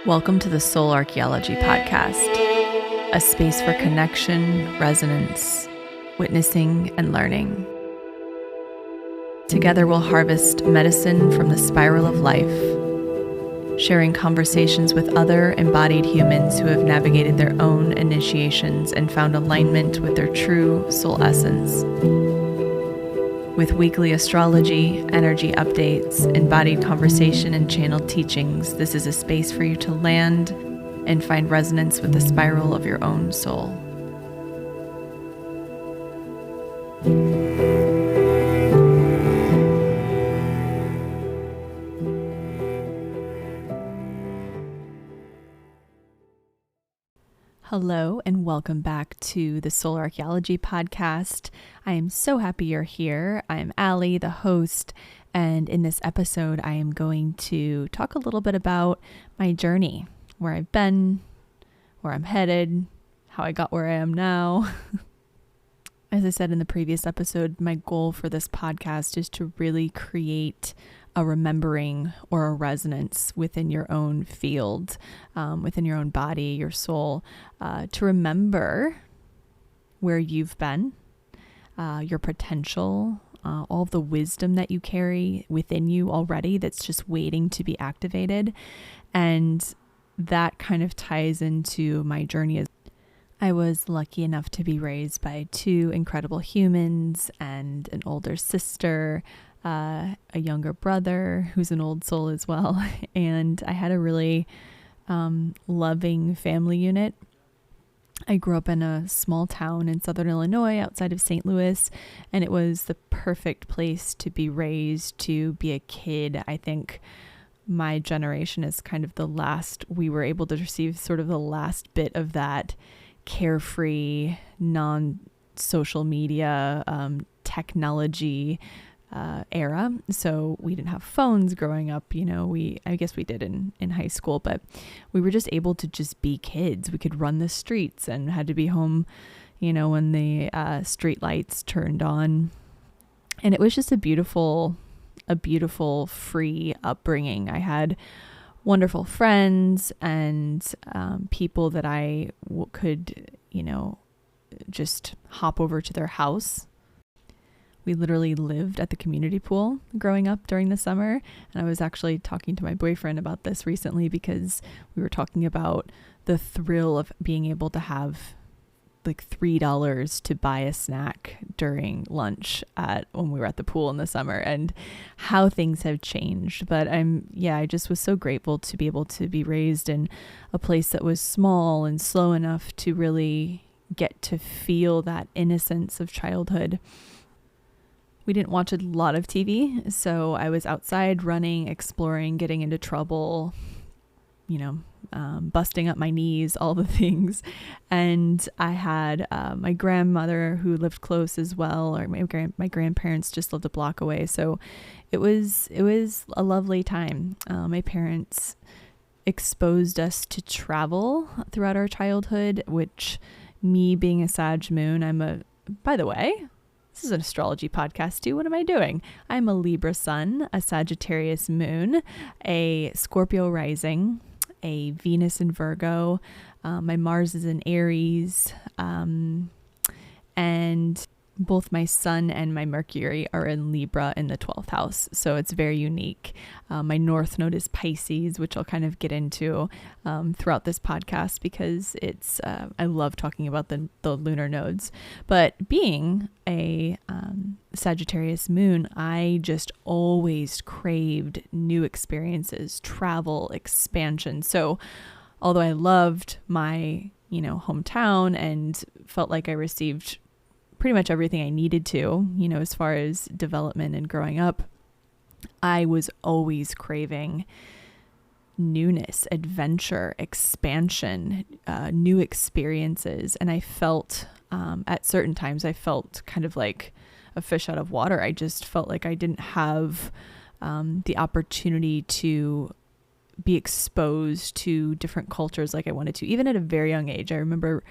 Welcome to the Soul Archaeology podcast, a space for connection, resonance, witnessing, and learning. Together we'll harvest medicine from the spiral of life, sharing conversations with other embodied humans who have navigated their own initiations and found alignment with their true soul essence. With weekly astrology, energy updates, embodied conversation, and channeled teachings, this is a space for you to land and find resonance with the spiral of your own soul. Hello and welcome back to the Soul Archaeology podcast. I am so happy you're here. I'm Allie, the host, and in this episode I am going to talk a little bit about my journey, where I've been, where I'm headed, how I got where I am now. As I said in the previous episode, my goal for this podcast is to really create a remembering or a resonance within your own field, within your own body, your soul, to remember where you've been, your potential, all of the wisdom that you carry within you already that's just waiting to be activated. And that kind of ties into my journey. I was lucky enough to be raised by two incredible humans and an older sister, a younger brother who's an old soul as well. And I had a really loving family unit. I grew up in a small town in Southern Illinois outside of St. Louis, and it was the perfect place to be raised, to be a kid. I think my generation is kind of the last, we were able to receive sort of the last bit of that carefree, non-social media, technology era. So we didn't have phones growing up, I guess we did in high school, but we were just able to just be kids. We could run the streets and had to be home, when the street lights turned on. And it was just a beautiful, free upbringing. I had wonderful friends and people that I could, just hop over to their house. We literally lived at the community pool growing up during the summer. And I was actually talking to my boyfriend about this recently because we were talking about the thrill of being able to have like $3 to buy a snack during lunch when we were at the pool in the summer, and how things have changed. But I just was so grateful to be able to be raised in a place that was small and slow enough to really get to feel that innocence of childhood. We didn't watch a lot of TV, so I was outside running, exploring, getting into trouble, busting up my knees, all the things. And I had my grandmother who lived close as well, or my grandparents just lived a block away. So it was a lovely time. My parents exposed us to travel throughout our childhood, which, me being a Sag moon, by the way, this is an astrology podcast too. What am I doing? I'm a Libra sun, a Sagittarius moon, a Scorpio rising, a Venus in Virgo. My Mars is in Aries. And both my Sun and my Mercury are in Libra in the 12th house. So it's very unique. My North Node is Pisces, which I'll kind of get into throughout this podcast because I love talking about the lunar nodes. But being a Sagittarius moon, I just always craved new experiences, travel, expansion. So although I loved my, hometown and felt like I received pretty much everything I needed to, as far as development and growing up, I was always craving newness, adventure, expansion, new experiences. And I felt, at certain times, I felt kind of like a fish out of water. I just felt like I didn't have the opportunity to be exposed to different cultures like I wanted to, even at a very young age. I remember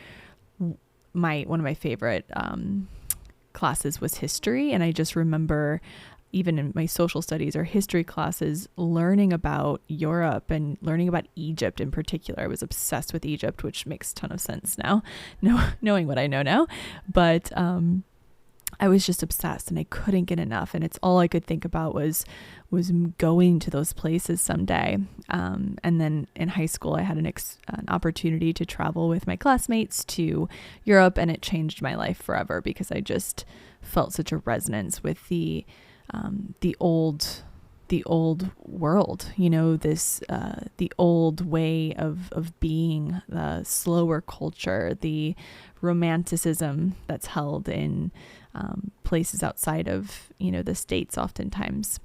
one of my favorite classes was history, and I just remember even in my social studies or history classes, learning about Europe and learning about Egypt in particular. I was obsessed with Egypt, which makes a ton of sense now, knowing what I know now. But I was just obsessed and I couldn't get enough. And it's all I could think about was going to those places someday. And then in high school, I had an opportunity to travel with my classmates to Europe, and it changed my life forever because I just felt such a resonance with the old world, the old way of being, the slower culture, the romanticism that's held in places outside of, the States oftentimes.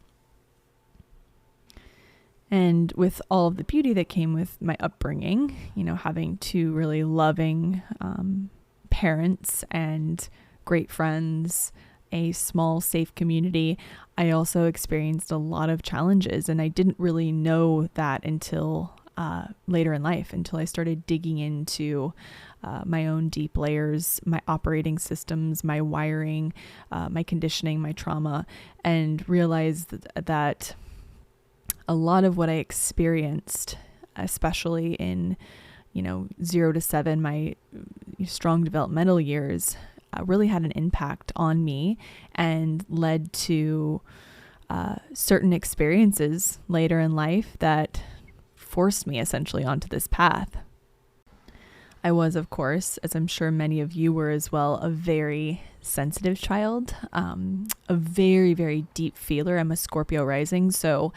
And with all of the beauty that came with my upbringing, having two really loving parents and great friends, a small, safe community, I also experienced a lot of challenges. And I didn't really know that until later in life, until I started digging into my own deep layers, my operating systems, my wiring, my conditioning, my trauma, and realized that a lot of what I experienced, especially in, 0 to 7, my strong developmental years, really had an impact on me and led to certain experiences later in life that forced me essentially onto this path. I was, of course, as I'm sure many of you were as well, a very sensitive child, a very, very deep feeler. I'm a Scorpio rising, so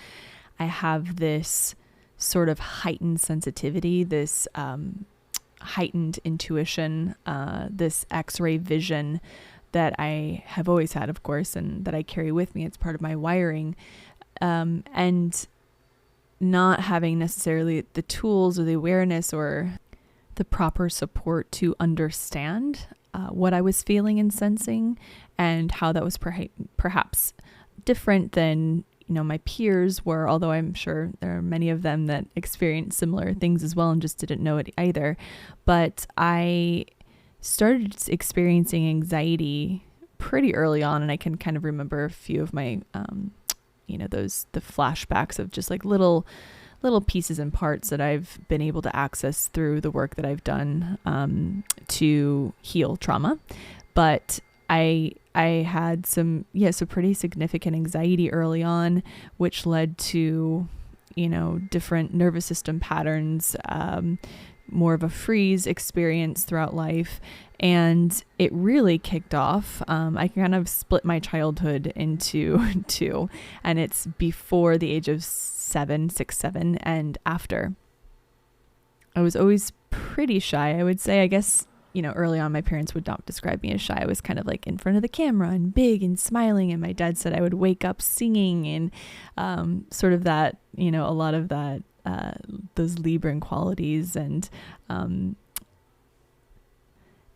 I have this sort of heightened sensitivity, this heightened intuition, this X-ray vision that I have always had, of course, and that I carry with me. It's part of my wiring. And not having necessarily the tools or the awareness or the proper support to understand what I was feeling and sensing, and how that was perhaps different than my peers were, although I'm sure there are many of them that experienced similar things as well and just didn't know it either. But I started experiencing anxiety pretty early on, and I can kind of remember a few of my, the flashbacks of just like little pieces and parts that I've been able to access through the work that I've done to heal trauma. But I had some pretty significant anxiety early on, which led to, different nervous system patterns, more of a freeze experience throughout life. And it really kicked off. I kind of split my childhood into two, and it's before the age of 6, 7, and after. I was always pretty shy, I would say. I guess, early on, my parents would not describe me as shy. I was kind of like in front of the camera and big and smiling. And my dad said I would wake up singing and sort of that, a lot of that, those Libran qualities. And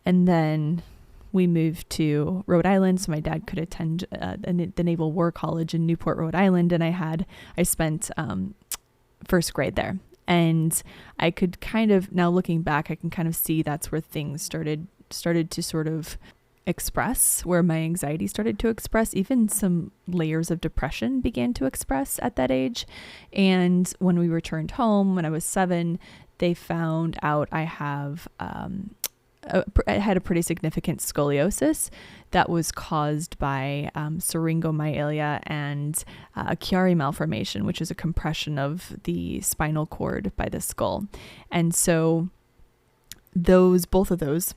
then we moved to Rhode Island, so my dad could attend the Naval War College in Newport, Rhode Island. And I spent first grade there. And I could kind of, now looking back, I can kind of see that's where things started to sort of express, where my anxiety started to express. Even some layers of depression began to express at that age. And when we returned home, when I was 7, they found out I had a pretty significant scoliosis that was caused by syringomyelia and a Chiari malformation, which is a compression of the spinal cord by the skull. And so both of those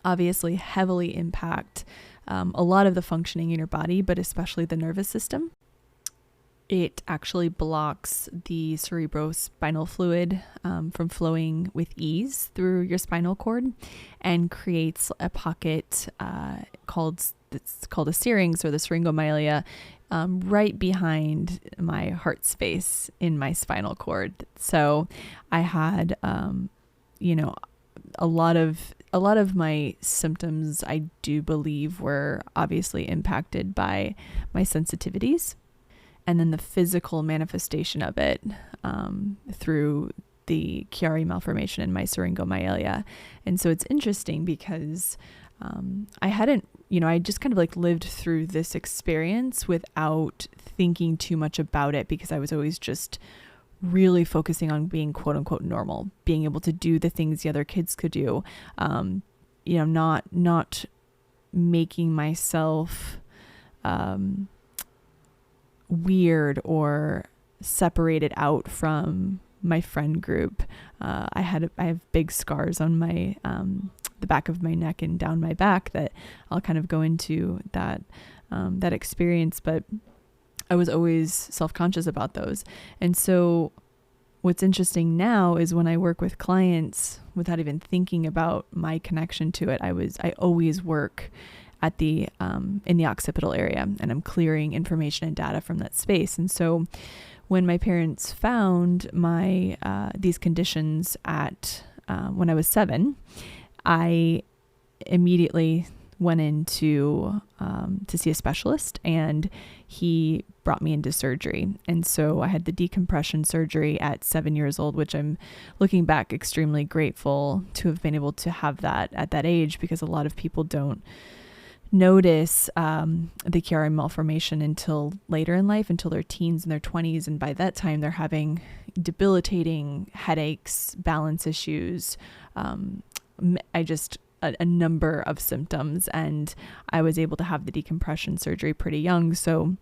obviously heavily impact a lot of the functioning in your body, but especially the nervous system. It actually blocks the cerebrospinal fluid from flowing with ease through your spinal cord, and creates a pocket called a syrinx, or the syringomyelia, right behind my heart space in my spinal cord. So I had, a lot of my symptoms, I do believe, were obviously impacted by my sensitivities. And then the physical manifestation of it through the Chiari malformation and my syringomyelia. And so it's interesting because I hadn't, I just kind of like lived through this experience without thinking too much about it, because I was always just really focusing on being quote unquote normal, being able to do the things the other kids could do. Not making myself weird or separated out from my friend group. I have big scars on my the back of my neck and down my back that I'll kind of go into that experience, but I was always self-conscious about those. And so what's interesting now is when I work with clients without even thinking about my connection to it, I always work at the in the occipital area, and I'm clearing information and data from that space. And so when my parents found my these conditions at when I was 7, I immediately went in to see a specialist, and he brought me into surgery. And so I had the decompression surgery at 7 years old, which I'm looking back extremely grateful to have been able to have that at that age, because a lot of people don't notice the Chiari malformation until later in life, until their teens and their 20s. And by that time, they're having debilitating headaches, balance issues, a number of symptoms. And I was able to have the decompression surgery pretty young. So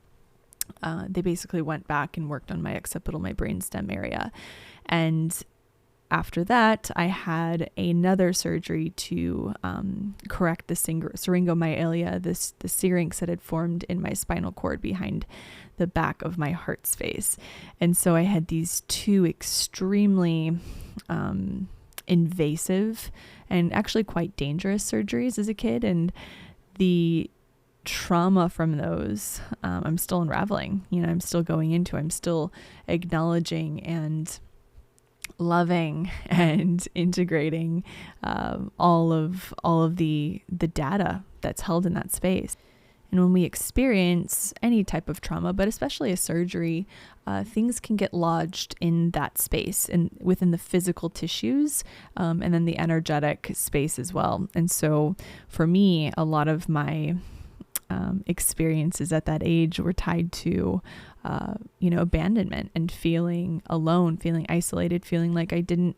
they basically went back and worked on my occipital, my brainstem area. And after that, I had another surgery to correct the syringomyelia, the syrinx that had formed in my spinal cord behind the back of my heart space. And so I had these two extremely invasive and actually quite dangerous surgeries as a kid. And the trauma from those, I'm still unraveling. I'm still going into, I'm still acknowledging and loving and integrating all of the data that's held in that space. And when we experience any type of trauma, but especially a surgery, things can get lodged in that space and within the physical tissues, and then the energetic space as well. And so for me, a lot of my experiences at that age were tied to abandonment and feeling alone, feeling isolated, feeling like I didn't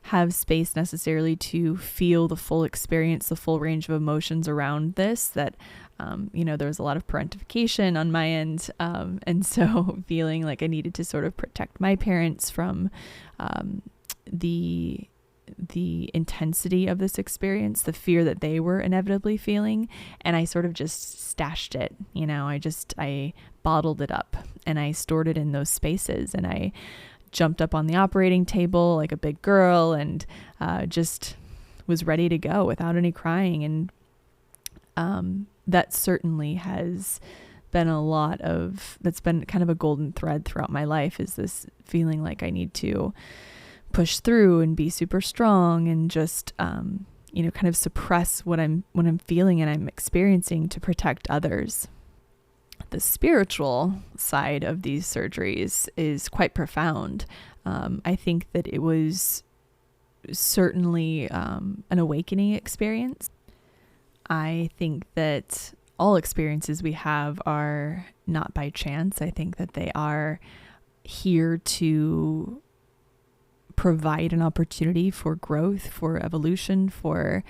have space necessarily to feel the full experience, the full range of emotions around this, that there was a lot of parentification on my end, and so feeling like I needed to sort of protect my parents from the intensity of this experience, the fear that they were inevitably feeling. And I sort of just stashed it, I bottled it up and I stored it in those spaces, and I jumped up on the operating table like a big girl and just was ready to go without any crying. And that certainly has been that's been kind of a golden thread throughout my life, is this feeling like I need to push through and be super strong and just, kind of suppress what I'm feeling and I'm experiencing to protect others. The spiritual side of these surgeries is quite profound. I think that it was certainly an awakening experience. I think that all experiences we have are not by chance. I think that they are here to provide an opportunity for growth, for evolution, for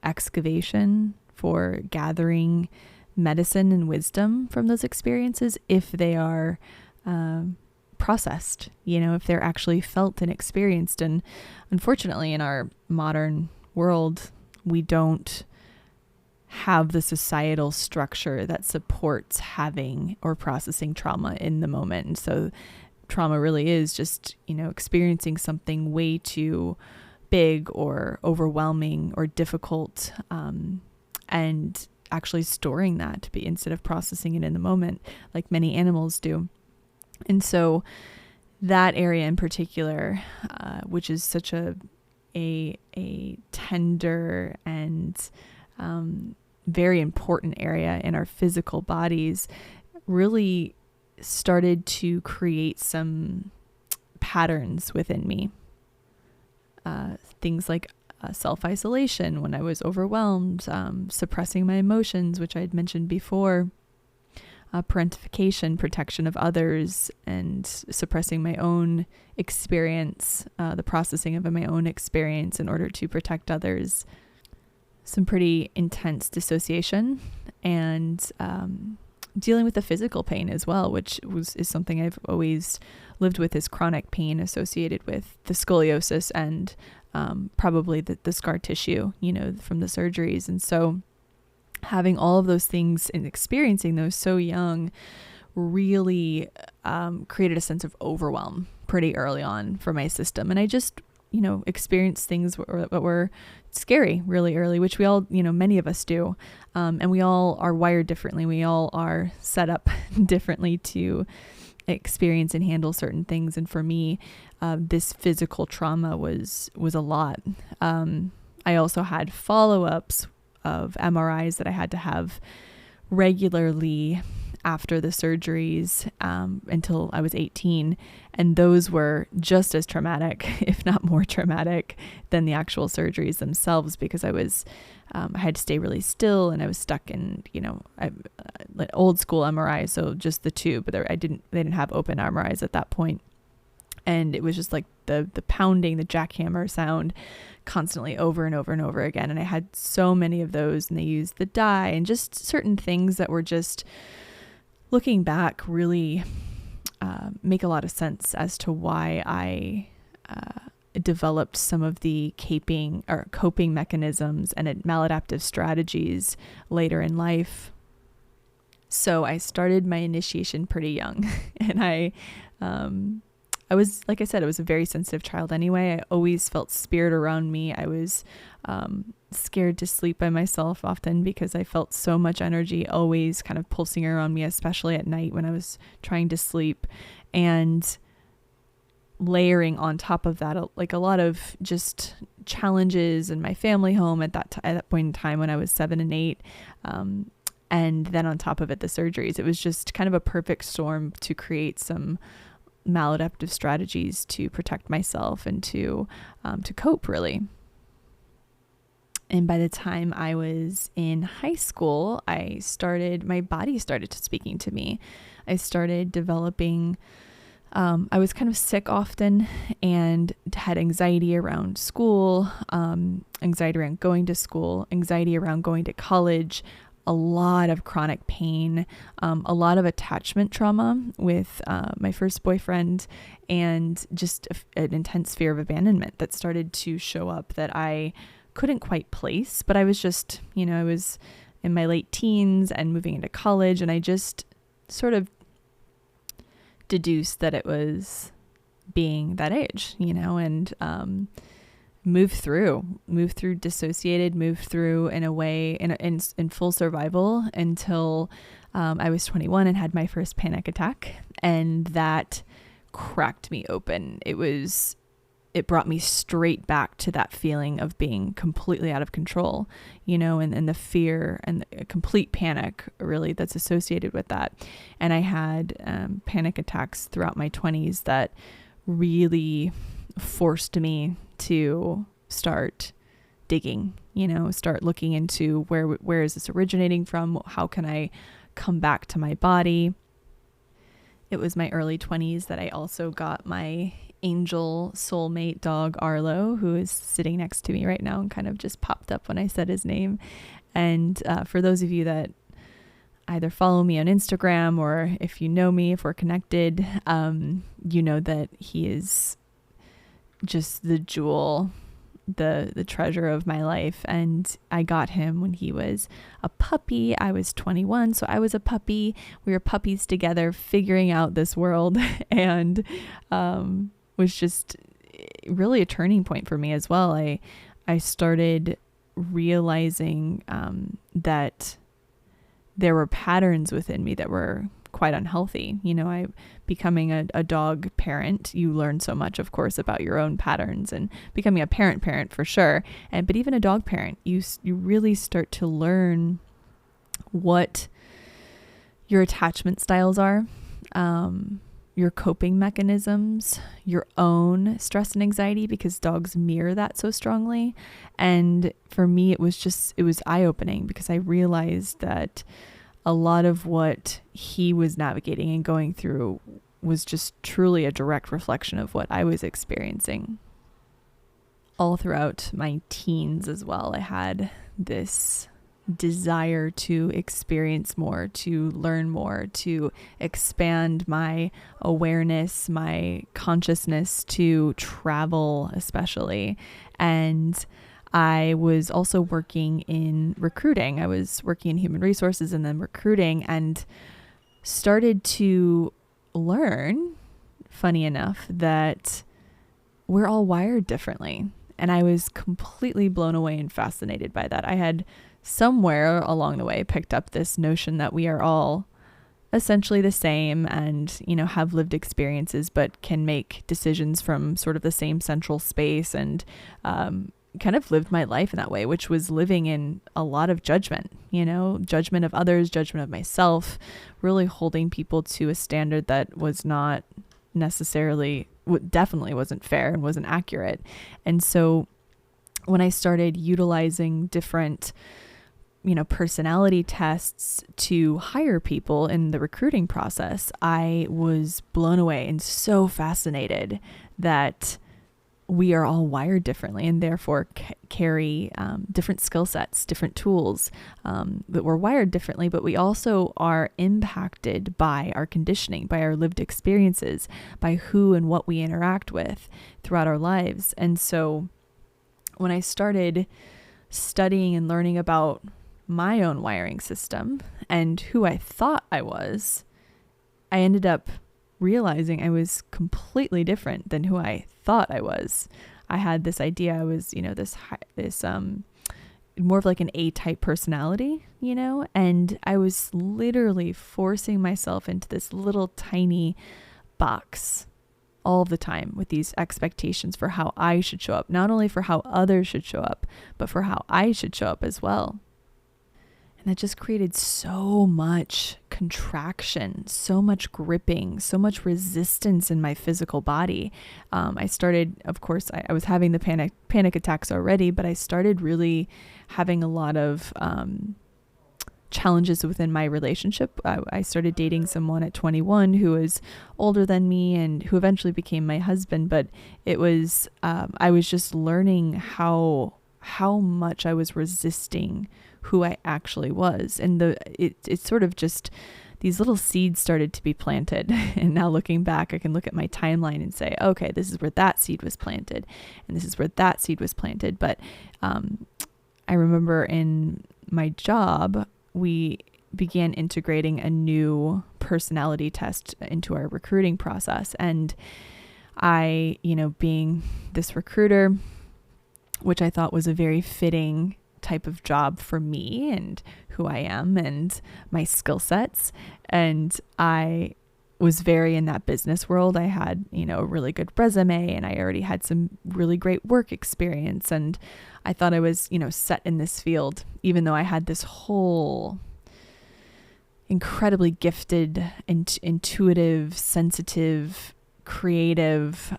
excavation, for gathering medicine and wisdom from those experiences, if they are processed, if they're actually felt and experienced. And unfortunately, in our modern world, we don't have the societal structure that supports having or processing trauma in the moment. And so trauma really is just, experiencing something way too big or overwhelming or difficult, and actually storing that instead of processing it in the moment, like many animals do. And so that area in particular, which is such a tender and very important area in our physical bodies, really started to create some patterns within me. Things like self-isolation when I was overwhelmed, suppressing my emotions, which I had mentioned before, parentification, protection of others, and suppressing my own experience, the processing of my own experience in order to protect others. Some pretty intense dissociation, and dealing with the physical pain as well, which is something I've always lived with, is chronic pain associated with the scoliosis and probably the scar tissue, from the surgeries. And so having all of those things and experiencing those so young really created a sense of overwhelm pretty early on for my system. And I just, experienced things that were scary really early, which we all, many of us do. And we all are wired differently. We all are set up differently to experience and handle certain things. And for me, this physical trauma was a lot. I also had follow-ups of MRIs that I had to have regularly after the surgeries until I was 18. And those were just as traumatic, if not more traumatic, than the actual surgeries themselves, because I had to stay really still, and I was stuck in, old school MRI. So just the tube, but they didn't have open MRIs at that point. And it was just like the pounding, the jackhammer sound constantly over and over and over again. And I had so many of those, and they used the dye and just certain things that were just, looking back, really make a lot of sense as to why I developed some of the coping mechanisms and maladaptive strategies later in life. So I started my initiation pretty young, and I was, like I said, I was a very sensitive child anyway. I always felt spirit around me. I was scared to sleep by myself often because I felt so much energy always kind of pulsing around me, especially at night when I was trying to sleep. And layering on top of that, like a lot of just challenges in my family home at that point in time when I was 7 and 8. And then on top of it, the surgeries. It was just kind of a perfect storm to create some maladaptive strategies to protect myself and to cope, really. And by the time I was in high school, my body started speaking to me. I started developing, I was kind of sick often and had anxiety around school, anxiety around going to school, anxiety around going to college, a lot of chronic pain, a lot of attachment trauma with my first boyfriend, and just an intense fear of abandonment that started to show up that I couldn't quite place. But I was just, I was in my late teens and moving into college, and I just sort of deduced that it was being that age, and move through dissociated, move through in a way in full survival until I was 21 and had my first panic attack, and that cracked me open. It brought me straight back to that feeling of being completely out of control, and the fear and the complete panic really that's associated with that. And I had panic attacks throughout my 20s that really forced me to start digging, start looking into where is this originating from? How can I come back to my body? It was my early 20s that I also got my angel soulmate dog, Arlo, who is sitting next to me right now and kind of just popped up when I said his name. And for those of you that either follow me on Instagram, or if you know me, if we're connected, you know that he is just the jewel, the treasure of my life. And I got him when he was a puppy. I was 21, so I was a puppy. We were puppies together, figuring out this world, and was just really a turning point for me as well. I started realizing that there were patterns within me that were quite unhealthy. I becoming a dog parent, you learn so much, of course, about your own patterns, and becoming a parent for sure. But even a dog parent, you really start to learn what your attachment styles are, your coping mechanisms, your own stress and anxiety, because dogs mirror that so strongly. And for me, it was eye-opening, because I realized that a lot of what he was navigating and going through was just truly a direct reflection of what I was experiencing. All throughout my teens as well, I had this desire to experience more, to learn more, to expand my awareness, my consciousness, to travel especially. And I was also working in recruiting. I was working in human resources and then recruiting, and started to learn, funny enough, that we're all wired differently. And I was completely blown away and fascinated by that. I had somewhere along the way picked up this notion that we are all essentially the same and, have lived experiences, but can make decisions from sort of the same central space, and kind of lived my life in that way, which was living in a lot of judgment, judgment of others, judgment of myself, really holding people to a standard that was not necessarily, definitely wasn't fair and wasn't accurate. And so when I started utilizing different, personality tests to hire people in the recruiting process, I was blown away and so fascinated that we are all wired differently, and therefore carry different skill sets, different tools, that we're wired differently, but we also are impacted by our conditioning, by our lived experiences, by who and what we interact with throughout our lives. And so when I started studying and learning about my own wiring system and who I thought I was, I ended up realizing I was completely different than who I thought I was. I had this idea I was, this more of like an A-type personality, and I was literally forcing myself into this little tiny box all the time with these expectations for how I should show up, not only for how others should show up, but for how I should show up as well. And that just created so much contraction, so much gripping, so much resistance in my physical body. I started, of course, I was having the panic attacks already, but I started really having a lot of challenges within my relationship. I started dating someone at 21 who was older than me and who eventually became my husband. But it was, I was just learning how much I was resisting who I actually was. And it's sort of just these little seeds started to be planted. And now looking back, I can look at my timeline and say, okay, this is where that seed was planted. And this is where that seed was planted. But I remember in my job, we began integrating a new personality test into our recruiting process. And I, being this recruiter, which I thought was a very fitting type of job for me and who I am and my skill sets. And I was very in that business world. I had, a really good resume, and I already had some really great work experience. And I thought I was, set in this field, even though I had this whole incredibly gifted and intuitive, sensitive, creative,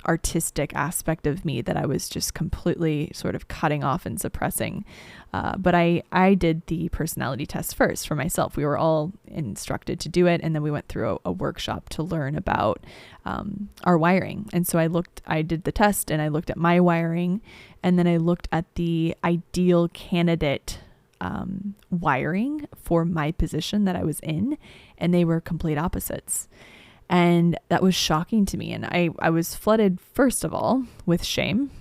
artistic aspect of me that I was just completely sort of cutting off and suppressing. But I did the personality test first for myself. We were all instructed to do it. And then we went through a workshop to learn about our wiring. And so I did the test and I looked at my wiring, and then I looked at the ideal candidate wiring for my position that I was in, and they were complete opposites. And that was shocking to me. And I was flooded, first of all, with shame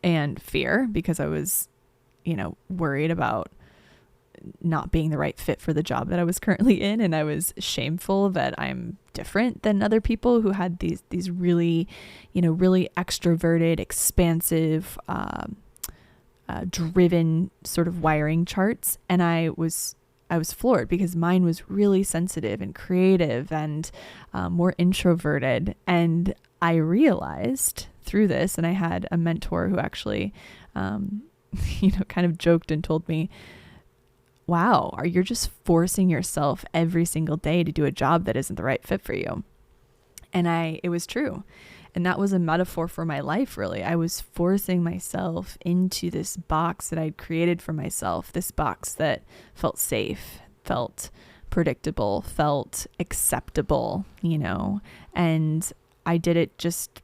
and fear, because I was, worried about not being the right fit for the job that I was currently in. And I was shameful that I'm different than other people who had these really, really extroverted, expansive, driven sort of wiring charts. And I was floored, because mine was really sensitive and creative and more introverted. And I realized through this, and I had a mentor who actually, kind of joked and told me, wow, you're just forcing yourself every single day to do a job that isn't the right fit for you. And it was true. And that was a metaphor for my life, really. I was forcing myself into this box that I'd created for myself, this box that felt safe, felt predictable, felt acceptable, and I did it just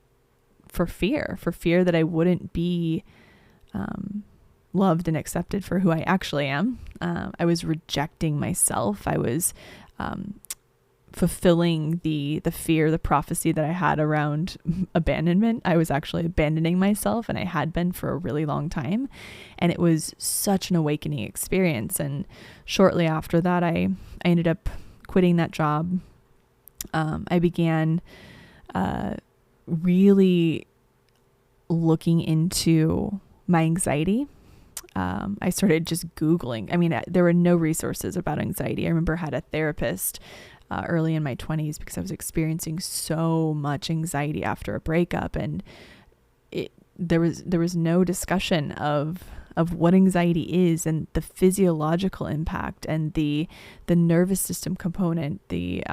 for fear that I wouldn't be loved and accepted for who I actually am. I was rejecting myself. I was fulfilling the fear, the prophecy that I had around abandonment. I was actually abandoning myself, and I had been for a really long time. And it was such an awakening experience. And shortly after that, I ended up quitting that job. I began really looking into my anxiety. I started just Googling. I mean, there were no resources about anxiety. I remember I had a therapist early in my 20s because I was experiencing so much anxiety after a breakup, and there was no discussion of what anxiety is and the physiological impact and the nervous system component. The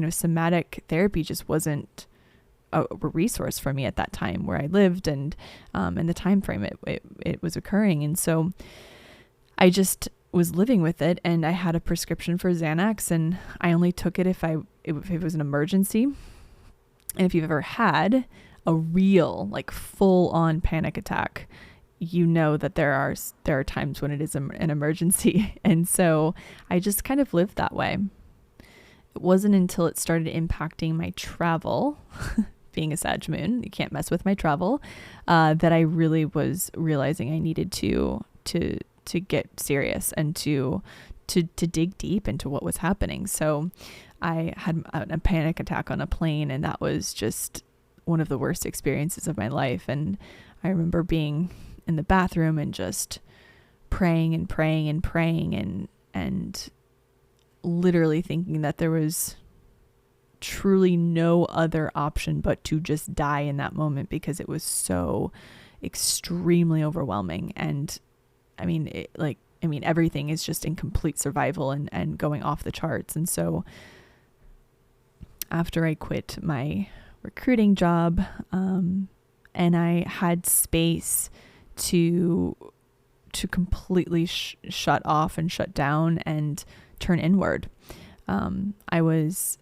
somatic therapy just wasn't a resource for me at that time where I lived and the time frame it was occurring. And so I just was living with it, and I had a prescription for Xanax, and I only took it if it was an emergency. And if you've ever had a real, like, full on panic attack, you know that there are times when it is an emergency. And so I just kind of lived that way. It wasn't until it started impacting my travel, being a Sag moon, you can't mess with my travel, that I really was realizing I needed to get serious and to dig deep into what was happening. So I had a panic attack on a plane, and that was just one of the worst experiences of my life. And I remember being in the bathroom and just praying and praying and praying and literally thinking that there was truly no other option but to just die in that moment, because it was so extremely overwhelming. And everything is just in complete survival and going off the charts. And so after I quit my recruiting job, and I had space to completely shut off and shut down and turn inward. I was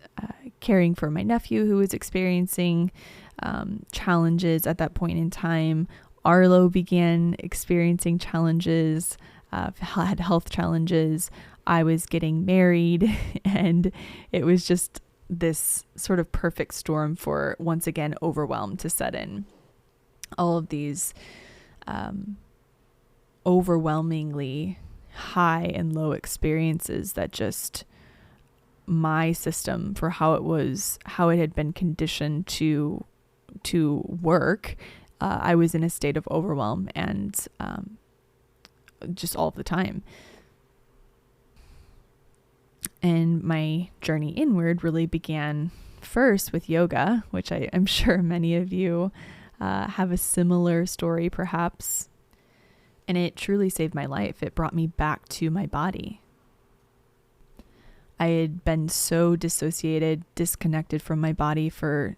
caring for my nephew who was experiencing challenges at that point in time. Arlo began experiencing challenges, had health challenges. I was getting married, and it was just this sort of perfect storm for, once again, overwhelm to set in. All of these overwhelmingly high and low experiences that just my system, for how it had been conditioned to work, I was in a state of overwhelm and just all the time. And my journey inward really began first with yoga, which I'm sure many of you have a similar story perhaps. And it truly saved my life. It brought me back to my body. I had been so dissociated, disconnected from my body for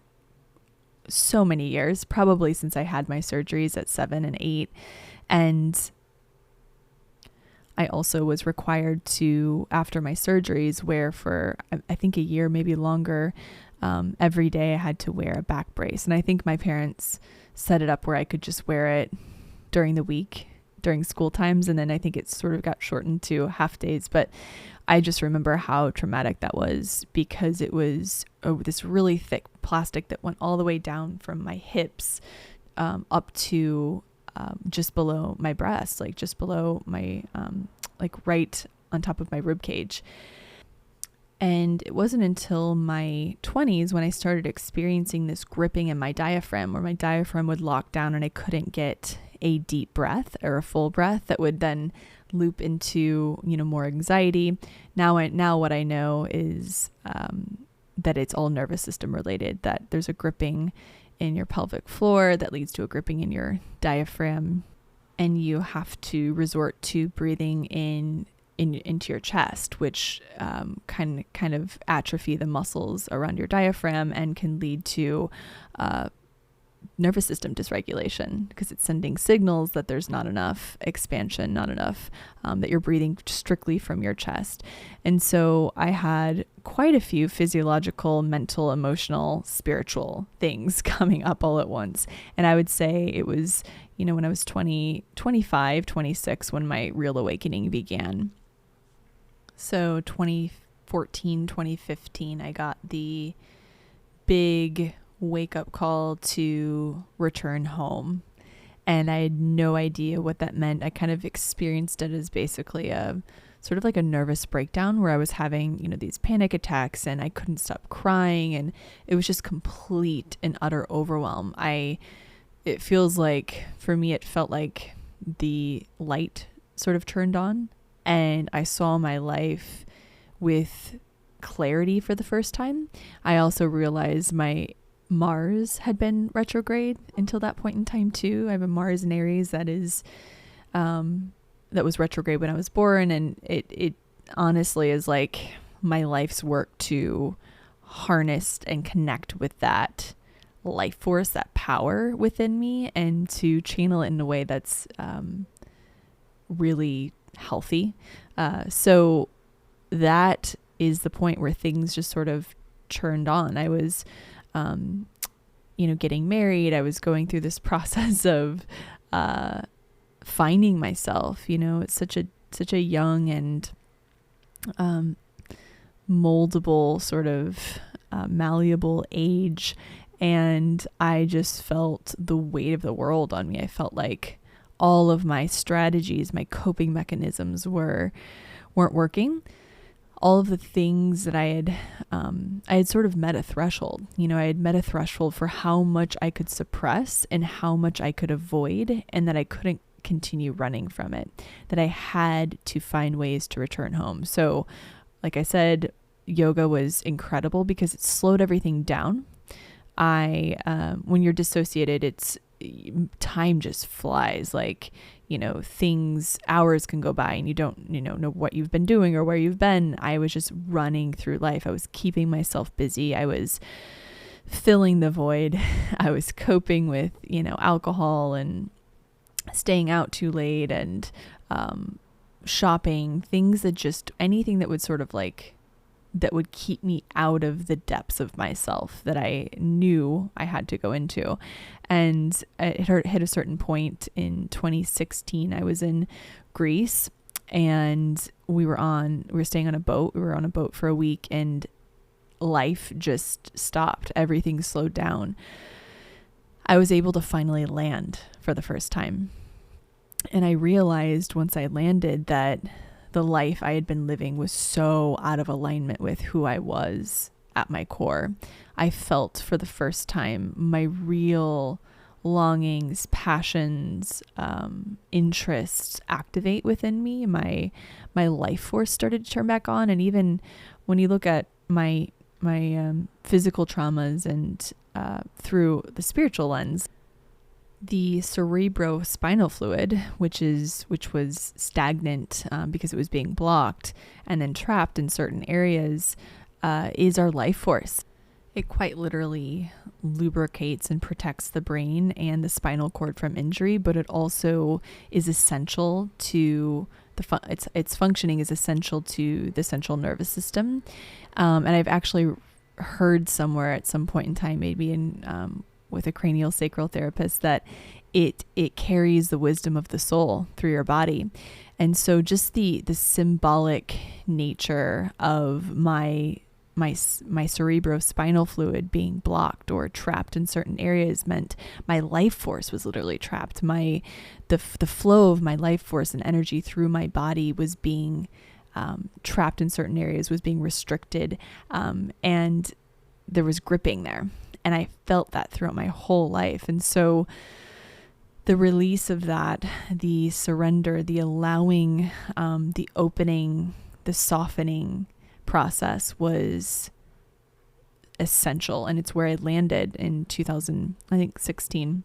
so many years, probably since I had my surgeries at 7 and 8. And I also was required to, after my surgeries, wear for, I think, a year, maybe longer, every day I had to wear a back brace. And I think my parents set it up where I could just wear it during the week, during school times. And then I think it sort of got shortened to half days. But I just remember how traumatic that was, because it was this really thick plastic that went all the way down from my hips up to just below my breast, like just below my, like right on top of my rib cage. And it wasn't until my 20s when I started experiencing this gripping in my diaphragm, where my diaphragm would lock down and I couldn't get a deep breath or a full breath that would then loop into, more anxiety. Now what I know is that it's all nervous system related, that there's a gripping in your pelvic floor that leads to a gripping in your diaphragm. And you have to resort to breathing in into your chest, which kind of atrophy the muscles around your diaphragm and can lead to nervous system dysregulation, because it's sending signals that there's not enough expansion, not enough, that you're breathing strictly from your chest. And so I had quite a few physiological, mental, emotional, spiritual things coming up all at once. And I would say it was, when I was 25, 26, when my real awakening began. So 2014, 2015, I got the big wake up call to return home. And I had no idea what that meant. I kind of experienced it as basically a sort of like a nervous breakdown where I was having, these panic attacks and I couldn't stop crying. And it was just complete and utter overwhelm. It feels like, for me, it felt like the light sort of turned on and I saw my life with clarity for the first time. I also realized my Mars had been retrograde until that point in time too. I have a Mars in Aries that was retrograde when I was born, and it honestly is like my life's work to harness and connect with that life force, that power within me, and to channel it in a way that's really healthy. So that is the point where things just sort of turned on. I was getting married. I was going through this process of finding myself. It's such a young and moldable, sort of malleable age, and I just felt the weight of the world on me. I felt like all of my strategies, my coping mechanisms weren't working. All of the things that I had sort of met a threshold. I had met a threshold for how much I could suppress and how much I could avoid, and that I couldn't continue running from it, that I had to find ways to return home. So, like I said, yoga was incredible because it slowed everything down. When you're dissociated, time just flies. Like, hours can go by and you don't, know what you've been doing or where you've been. I was just running through life. I was keeping myself busy. I was filling the void. I was coping with, alcohol and staying out too late and shopping, anything that would sort of that would keep me out of the depths of myself that I knew I had to go into. And it hit a certain point in 2016. I was in Greece and we were staying on a boat. We were on a boat for a week and life just stopped. Everything slowed down. I was able to finally land for the first time. And I realized once I landed that the life I had been living was so out of alignment with who I was at my core. I felt for the first time my real longings, passions, interests activate within me. My life force started to turn back on. And even when you look at my physical traumas and through the spiritual lens, the cerebrospinal fluid, which was stagnant because it was being blocked and then trapped in certain areas, is our life force. It quite literally lubricates and protects the brain and the spinal cord from injury, but it also is essential to its functioning is essential to the central nervous system. And I've actually heard somewhere at some point in time, maybe in with a cranial sacral therapist, that it carries the wisdom of the soul through your body. And so just the symbolic nature of my cerebrospinal fluid being blocked or trapped in certain areas meant my life force was literally trapped. The flow of my life force and energy through my body was being trapped in certain areas, was being restricted, and there was gripping there. And I felt that throughout my whole life. And so the release of that, the surrender, the allowing, the opening, the softening process was essential. And it's where I landed in 2016,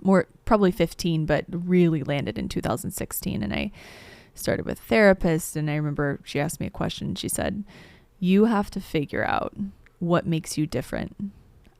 more probably 15, but really landed in 2016. And I started with a therapist, and I remember she asked me a question. She said, you have to figure out what makes you different.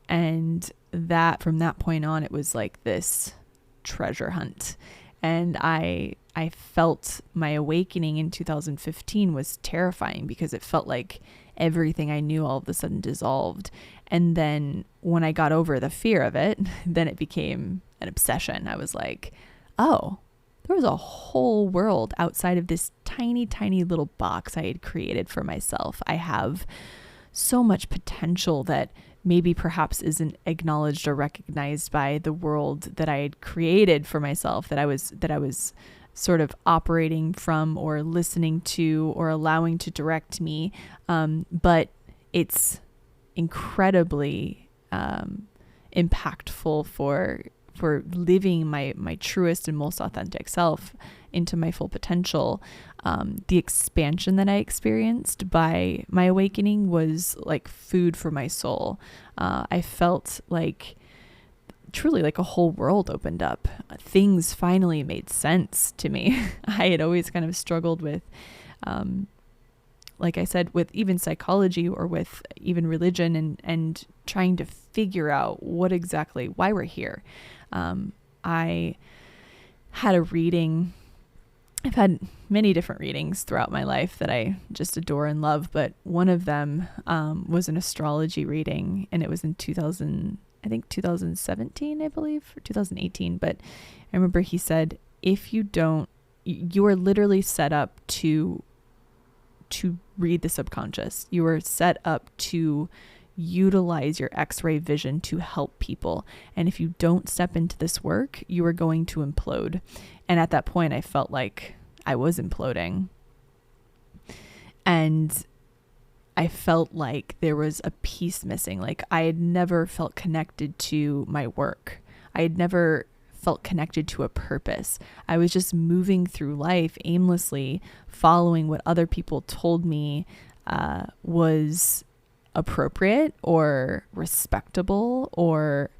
And that from that point on, it was like this treasure hunt. And I felt my awakening in 2015 was terrifying because it felt like everything I knew all of a sudden dissolved. And then when I got over the fear of it, then it became an obsession. I was like, oh, there was a whole world outside of this tiny, tiny little box I had created for myself. I have so much potential that maybe perhaps isn't acknowledged or recognized by the world that I had created for myself, that I was sort of operating from or listening to or allowing to direct me. But it's incredibly impactful for living my truest and most authentic self into my full potential. The expansion that I experienced by my awakening was like food for my soul. I felt like truly like a whole world opened up. Things finally made sense to me. I had always kind of struggled with, like I said, with even psychology or with even religion and trying to figure out why we're here. I had a reading. I've had many different readings throughout my life that I just adore and love, but one of them was an astrology reading, and it was in 2017, I believe, or 2018. But I remember he said, if you are literally set up to read the subconscious. You are set up to utilize your X-ray vision to help people. And if you don't step into this work, you are going to implode. And at that point, I felt like I was imploding. And I felt like there was a piece missing. Like I had never felt connected to my work. I had never felt connected to a purpose. I was just moving through life aimlessly, following what other people told me was appropriate or respectable or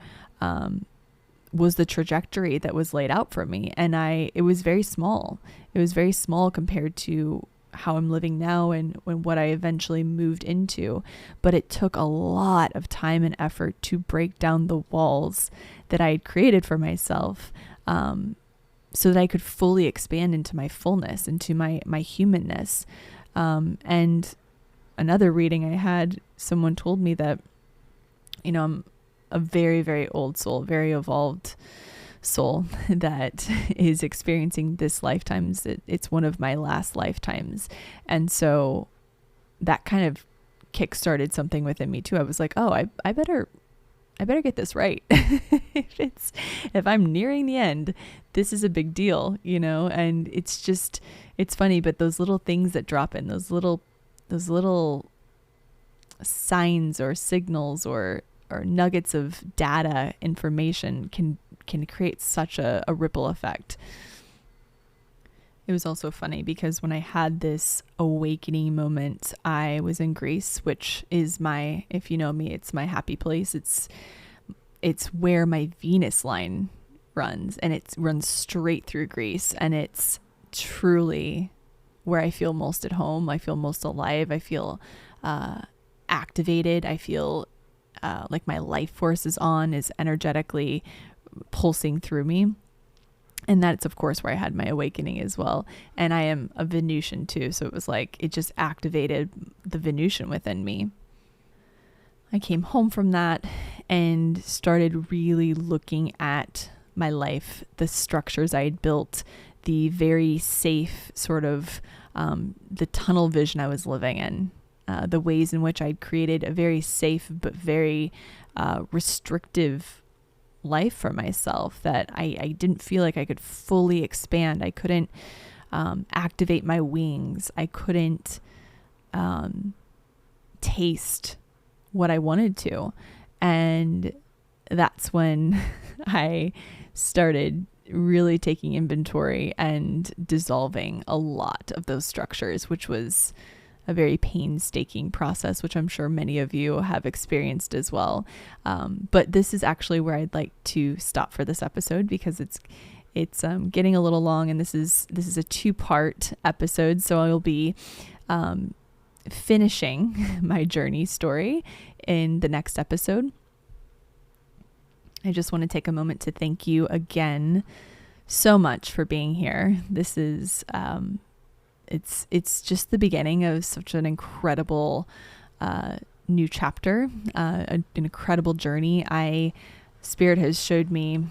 was the trajectory that was laid out for me. And it was very small. It was very small compared to how I'm living now and what I eventually moved into. But it took a lot of time and effort to break down the walls that I had created for myself, so that I could fully expand into my fullness, into my humanness. And another reading I had, someone told me that, I'm a very, very old soul, very evolved soul that is experiencing this lifetime. It's one of my last lifetimes. And so that kind of kickstarted something within me too. I was like, oh, I better get this right. If I'm nearing the end, this is a big deal, and it's funny, but those little things that drop in, those little signs or signals or nuggets of data information can create such a ripple effect. It was also funny because when I had this awakening moment, I was in Greece, which is if you know me, it's my happy place. It's where my Venus line runs, and it runs straight through Greece, and it's truly where I feel most at home. I feel most alive. I feel activated. I feel like my life force is energetically pulsing through me. And that's, of course, where I had my awakening as well. And I am a Venusian too. So it was like, it just activated the Venusian within me. I came home from that and started really looking at my life, the structures I had built, the very safe sort of, the tunnel vision I was living in, the ways in which I'd created a very safe but very restrictive life for myself that I didn't feel like I could fully expand. I couldn't activate my wings. I couldn't taste what I wanted to. And that's when I started really taking inventory and dissolving a lot of those structures, which was a very painstaking process, which I'm sure many of you have experienced as well. But this is actually where I'd like to stop for this episode, because It's getting a little long, and this is a 2-part episode, so I will be finishing my journey story in the next episode. I just want to take a moment to thank you again so much for being here. This is it's just the beginning of such an incredible new chapter, an incredible journey. Spirit has showed me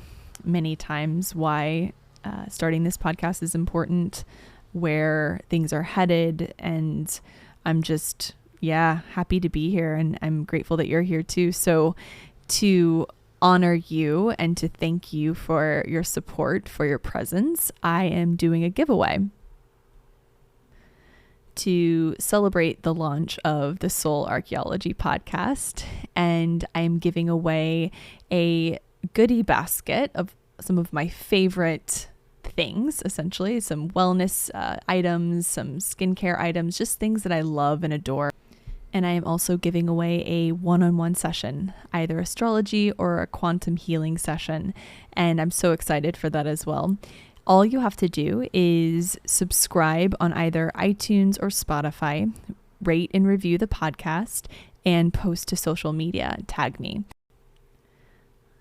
many times why starting this podcast is important, where things are headed, and I'm just happy to be here, and I'm grateful that you're here too. So to honor you and to thank you for your support, for your presence, I am doing a giveaway to celebrate the launch of the Soul Archaeology podcast, and I'm giving away a goodie basket of some of my favorite things, essentially some wellness items, some skincare items, just things that I love and adore. And I am also giving away a one-on-one session, either astrology or a quantum healing session, and I'm so excited for that as well. All you have to do is subscribe on either iTunes or Spotify, rate and review the podcast, and post to social media, tag me.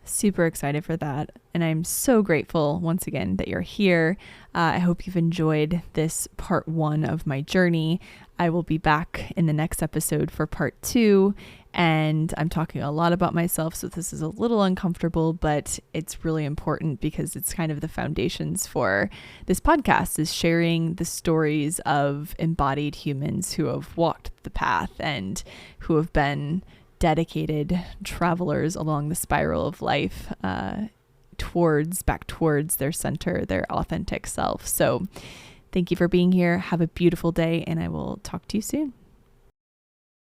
Super excited for that. And I'm so grateful once again that you're here. I hope you've enjoyed this part 1 of my journey. I will be back in the next episode for part 2. And I'm talking a lot about myself, so this is a little uncomfortable, but it's really important because it's kind of the foundations for this podcast, is sharing the stories of embodied humans who have walked the path and who have been dedicated travelers along the spiral of life back towards their center, their authentic self. So thank you for being here. Have a beautiful day, and I will talk to you soon.